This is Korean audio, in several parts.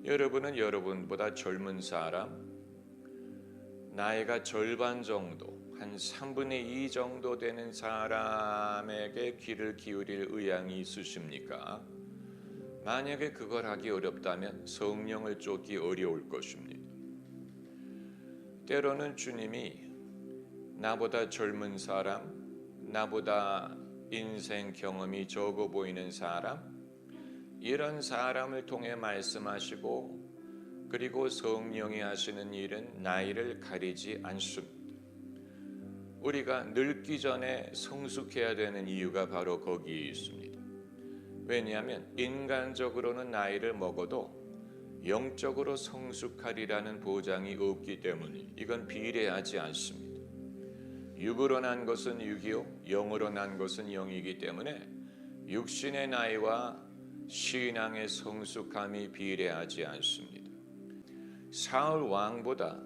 여러분은 여러분보다 젊은 사람, 나이가 절반 정도, 한 3분의 2 정도 되는 사람에게 귀를 기울일 의향이 있으십니까? 만약에 그걸 하기 어렵다면 성령을 쫓기 어려울 것입니다. 때로는 주님이 나보다 젊은 사람, 나보다 인생 경험이 적어 보이는 사람, 이런 사람을 통해 말씀하시고 그리고 성령이 하시는 일은 나이를 가리지 않습니다. 우리가 늙기 전에 성숙해야 되는 이유가 바로 거기에 있습니다. 왜냐하면 인간적으로는 나이를 먹어도 영적으로 성숙하리라는 보장이 없기 때문이 이건 비례하지 않습니다. 육으로 난 것은 육이요 영으로 난 것은 영이기 때문에 육신의 나이와 신앙의 성숙함이 비례하지 않습니다. 사울 왕보다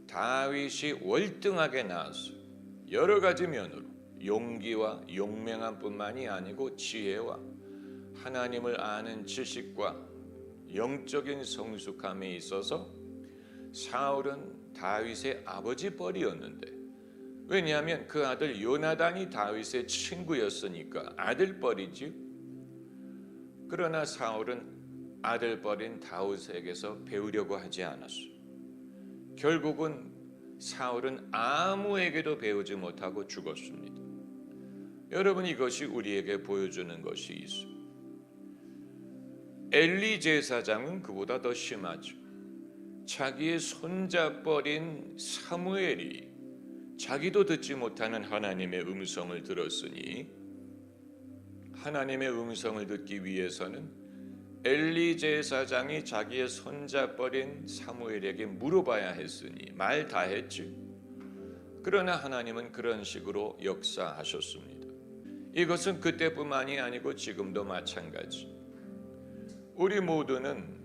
다윗이 월등하게 나았어요. 여러 가지 면으로 용기와 용맹함뿐만이 아니고 지혜와 하나님을 아는 지식과 영적인 성숙함에 있어서 사울은 다윗의 아버지 뻘이었는데, 왜냐하면 그 아들 요나단이 다윗의 친구였으니까 아들뻘이지. 그러나 사울은 아들뻘인 다윗에게서 배우려고 하지 않았어요. 결국은 사울은 아무에게도 배우지 못하고 죽었습니다. 여러분, 이것이 우리에게 보여주는 것이 있어요. 엘리 제사장은 그보다 더 심하죠. 자기의 손자뻘인 사무엘이 자기도 듣지 못하는 하나님의 음성을 들었으니 하나님의 음성을 듣기 위해서는 엘리 제사장이 자기의 손자뻘인 사무엘에게 물어봐야 했으니 말 다 했지. 그러나 하나님은 그런 식으로 역사하셨습니다. 이것은 그때뿐만이 아니고 지금도 마찬가지. 우리 모두는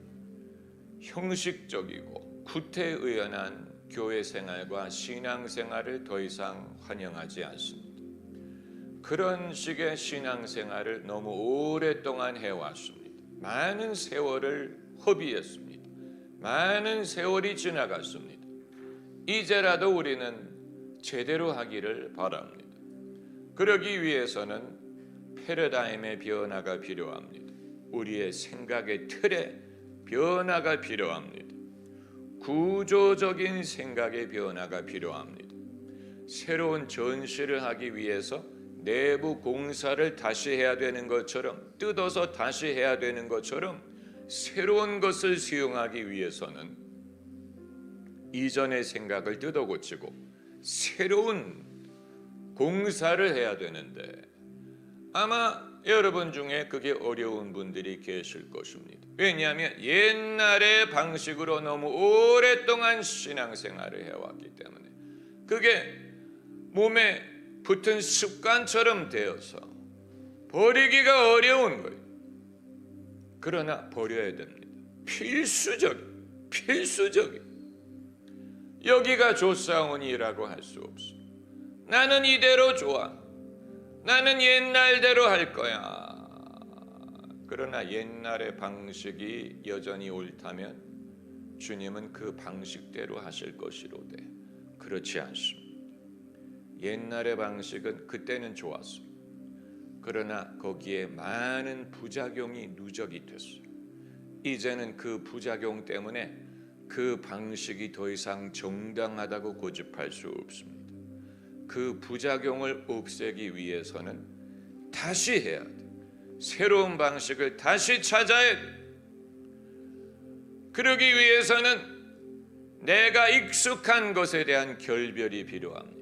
형식적이고 구태의연한 교회 생활과 신앙 생활을 더 이상 환영하지 않습니다. 그런 식의 신앙 생활을 너무 오랫동안 해왔습니다. 많은 세월을 허비했습니다. 많은 세월이 지나갔습니다. 이제라도 우리는 제대로 하기를 바랍니다. 그러기 위해서는 패러다임의 변화가 필요합니다. 우리의 생각의 틀에 변화가 필요합니다. 구조적인 생각의 변화가 필요합니다. 새로운 전시를 하기 위해서 내부 공사를 다시 해야 되는 것처럼, 뜯어서 다시 해야 되는 것처럼 새로운 것을 수용하기 위해서는 이전의 생각을 뜯어고치고 새로운 공사를 해야 되는데, 아마 여러분 중에 그게 어려운 분들이 계실 것입니다. 왜냐하면 옛날의 방식으로 너무 오랫동안 신앙생활을 해왔기 때문에 그게 몸에 붙은 습관처럼 되어서 버리기가 어려운 거예요. 그러나 버려야 됩니다. 필수적인. 여기가 좋사오니라고 할 수 없어. 나는 이대로 좋아. 나는 옛날대로 할 거야. 그러나 옛날의 방식이 여전히 옳다면 주님은 그 방식대로 하실 것이로되 그렇지 않습니다. 옛날의 방식은 그때는 좋았습니다. 그러나 거기에 많은 부작용이 누적이 됐어요. 이제는 그 부작용 때문에 그 방식이 더 이상 정당하다고 고집할 수 없습니다. 그 부작용을 없애기 위해서는 다시 해야 돼. 새로운 방식을 다시 찾아야 돼. 그러기 위해서는 내가 익숙한 것에 대한 결별이 필요합니다.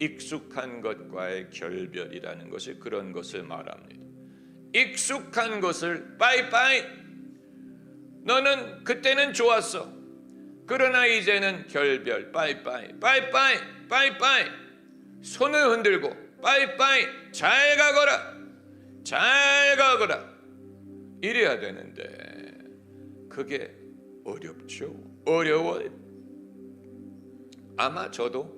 익숙한 것과의 결별이라는 것이 그런 것을 말합니다. 익숙한 것을 빠이빠이. 너는 그때는 좋았어. 그러나 이제는 결별, 빠이빠이. 손을 흔들고 빠이빠이, 잘 가거라 이래야 되는데 그게 어렵죠. 어려워요. 아마 저도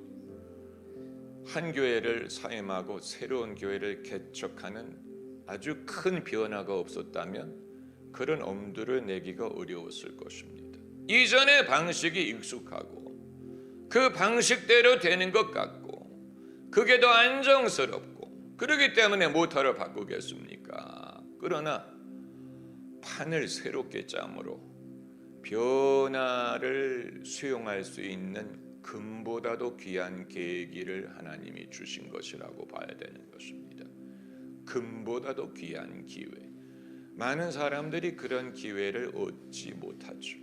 한 교회를 사임하고 새로운 교회를 개척하는 아주 큰 변화가 없었다면 그런 엄두를 내기가 어려웠을 것입니다. 이전의 방식이 익숙하고 그 방식대로 되는 것 같고 그게 더 안정스럽고 그러기 때문에 모터를 바꾸겠습니까? 그러나 판을 새롭게 짬으로 변화를 수용할 수 있는 금보다도 귀한 계기를 하나님이 주신 것이라고 봐야 되는 것입니다. 금보다도 귀한 기회. 많은 사람들이 그런 기회를 얻지 못하죠.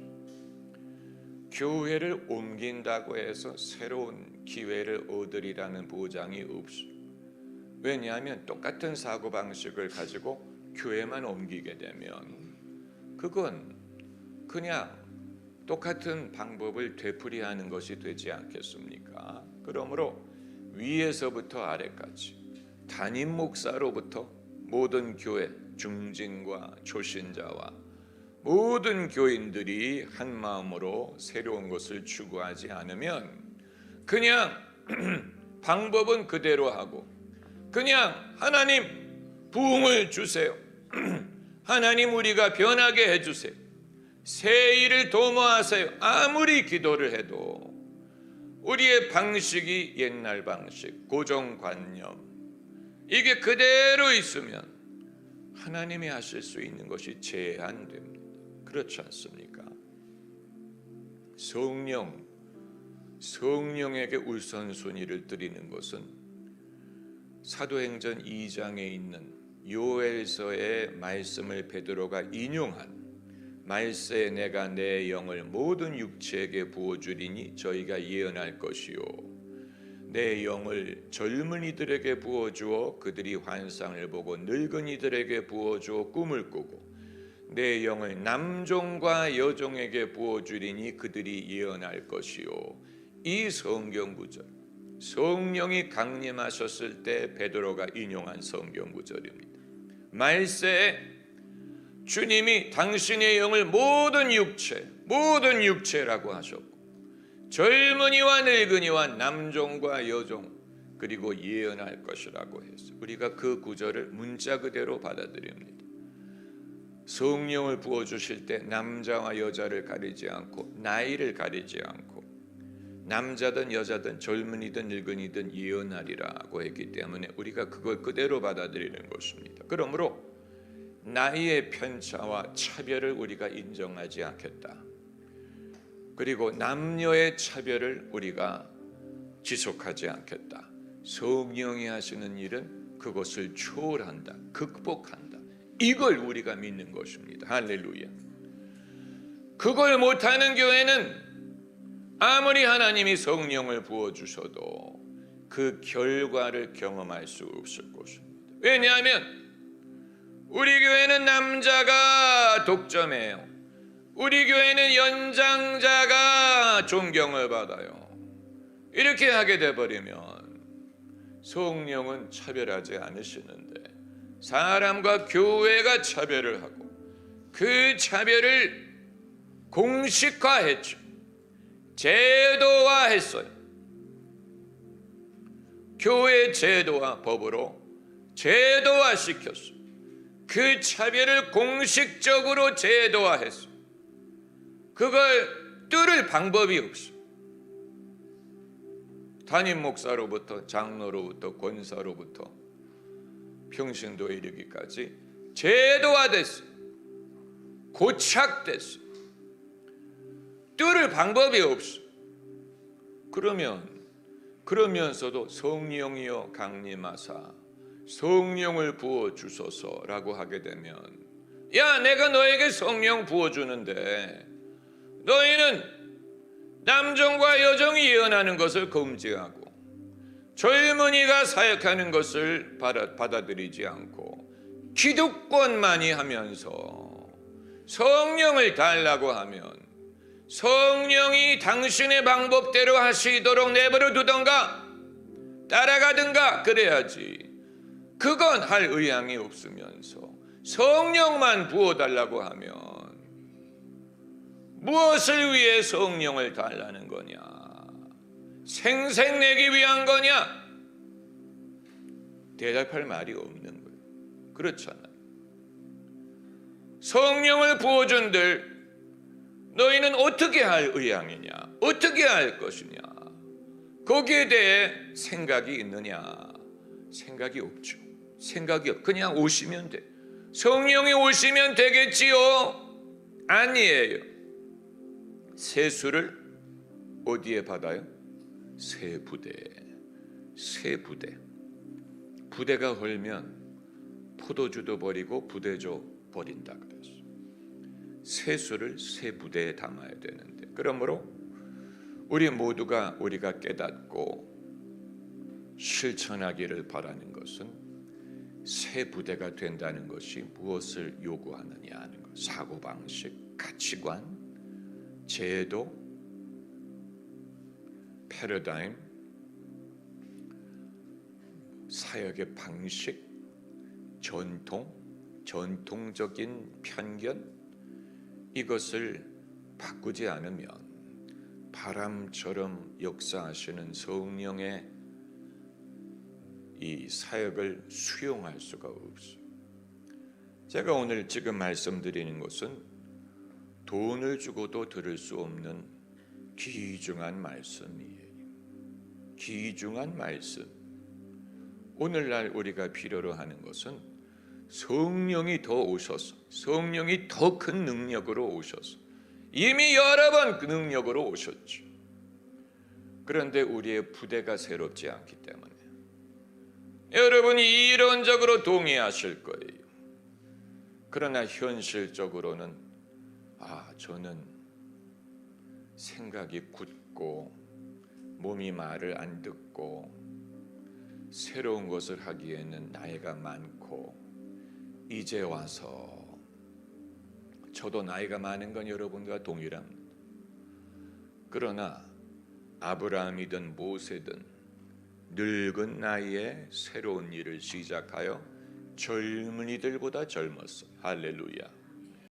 교회를 옮긴다고 해서 새로운 기회를 얻으리라는 보장이 없어요. 왜냐하면 똑같은 사고방식을 가지고 교회만 옮기게 되면 그건 그냥 똑같은 방법을 되풀이하는 것이 되지 않겠습니까? 그러므로 위에서부터 아래까지 담임 목사로부터 모든 교회 중진과 초신자와 모든 교인들이 한 마음으로 새로운 것을 추구하지 않으면 그냥 방법은 그대로 하고 그냥 하나님 부흥을 주세요. 하나님 우리가 변하게 해주세요. 새 일을 도모하세요. 아무리 기도를 해도 우리의 방식이 옛날 방식, 고정관념 이게 그대로 있으면 하나님이 하실 수 있는 것이 제한됩니다. 그렇지 않습니까? 성령에게 우선순위를 드리는 것은 사도행전 2장에 있는 요엘서의 말씀을 베드로가 인용한 말세에 내가 내 영을 모든 육체에게 부어주리니 저희가 예언할 것이요 내 영을 젊은이들에게 부어주어 그들이 환상을 보고 늙은이들에게 부어주어 꿈을 꾸고 내 영을 남종과 여종에게 부어주리니 그들이 예언할 것이요. 이 성경 구절 성령이 강림하셨을 때 베드로가 인용한 성경 구절입니다. 말세에 주님이 당신의 영을 모든 육체라고 하셨고 젊은이와 늙은이와 남종과 여종 그리고 예언할 것이라고 해서 우리가 그 구절을 문자 그대로 받아들입니다. 성령을 부어주실 때 남자와 여자를 가리지 않고 나이를 가리지 않고 남자든 여자든 젊은이든 늙은이든 예언하리라고 했기 때문에 우리가 그걸 그대로 받아들이는 것입니다. 그러므로 나이의 편차와 차별을 우리가 인정하지 않겠다. 그리고 남녀의 차별을 우리가 지속하지 않겠다. 성령이 하시는 일은 그것을 초월한다. 극복한다. 이걸 우리가 믿는 것입니다. 할렐루야. 그걸 못하는 교회는 아무리 하나님이 성령을 부어주셔도 그 결과를 경험할 수 없을 것입니다. 왜냐하면 우리 교회는 남자가 독점해요. 우리 교회는 연장자가 존경을 받아요. 이렇게 하게 돼버리면 성령은 차별하지 않으시는데 사람과 교회가 차별을 하고 그 차별을 공식화했죠. 제도화했어요. 교회 제도와 법으로 제도화시켰어요. 그 차별을 공식적으로 제도화했어요. 그걸 뚫을 방법이 없어요. 담임 목사로부터 장로로부터 권사로부터 평신도에 이르기까지 제도화됐어요. 고착됐어요. 뚫을 방법이 없어요. 그러면서도 성령이여 강림하사 성령을 부어주소서라고 하게 되면 야 내가 너에게 성령 부어주는데 너희는 남종과 여종이 예언하는 것을 금지하고 젊은이가 사역하는 것을 받아들이지 않고 기득권만이 하면서 성령을 달라고 하면 성령이 당신의 방법대로 하시도록 내버려 두던가 따라가든가 그래야지. 그건 할 의향이 없으면서 성령만 부어달라고 하면 무엇을 위해 성령을 달라는 거냐? 생색내기 위한 거냐? 대답할 말이 없는 거예요. 그렇잖아요. 성령을 부어준들 너희는 어떻게 할 의향이냐? 어떻게 할 것이냐? 거기에 대해 생각이 있느냐? 생각이 없죠. 생각이 없. 그냥 오시면 돼. 성령이 오시면 되겠지요? 아니에요. 세수를 어디에 받아요? 새 부대. 새 부대. 부대가 헐면 포도주도 버리고 부대도 버린다 그랬어. 세수를 새 부대에 담아야 되는데, 그러므로 우리 모두가 우리가 깨닫고 실천하기를 바라는 것은 새 부대가 된다는 것이 무엇을 요구하느냐 하는 것. 사고방식, 가치관, 제도, 패러다임, 사역의 방식, 전통적인 편견, 이것을 바꾸지 않으면 바람처럼 역사하시는 성령의 이 사역을 수용할 수가 없어요. 제가 오늘 지금 말씀드리는 것은 돈을 주고도 들을 수 없는 귀중한 말씀이에요. 귀중한 말씀. 오늘날 우리가 필요로 하는 것은 성령이 더 오셔서, 성령이 더 큰 능력으로 오셔서, 이미 여러 번 그 능력으로 오셨죠. 그런데 우리의 부대가 새롭지 않기 때문에 여러분이 이론적으로 동의하실 거예요. 그러나 현실적으로는 저는 생각이 굳고 몸이 말을 안 듣고 새로운 것을 하기에는 나이가 많고, 이제 와서, 저도 나이가 많은 건 여러분과 동일합니다. 그러나 아브라함이든 모세든 늙은 나이에 새로운 일을 시작하여 젊은이들보다 젊었어요. 할렐루야.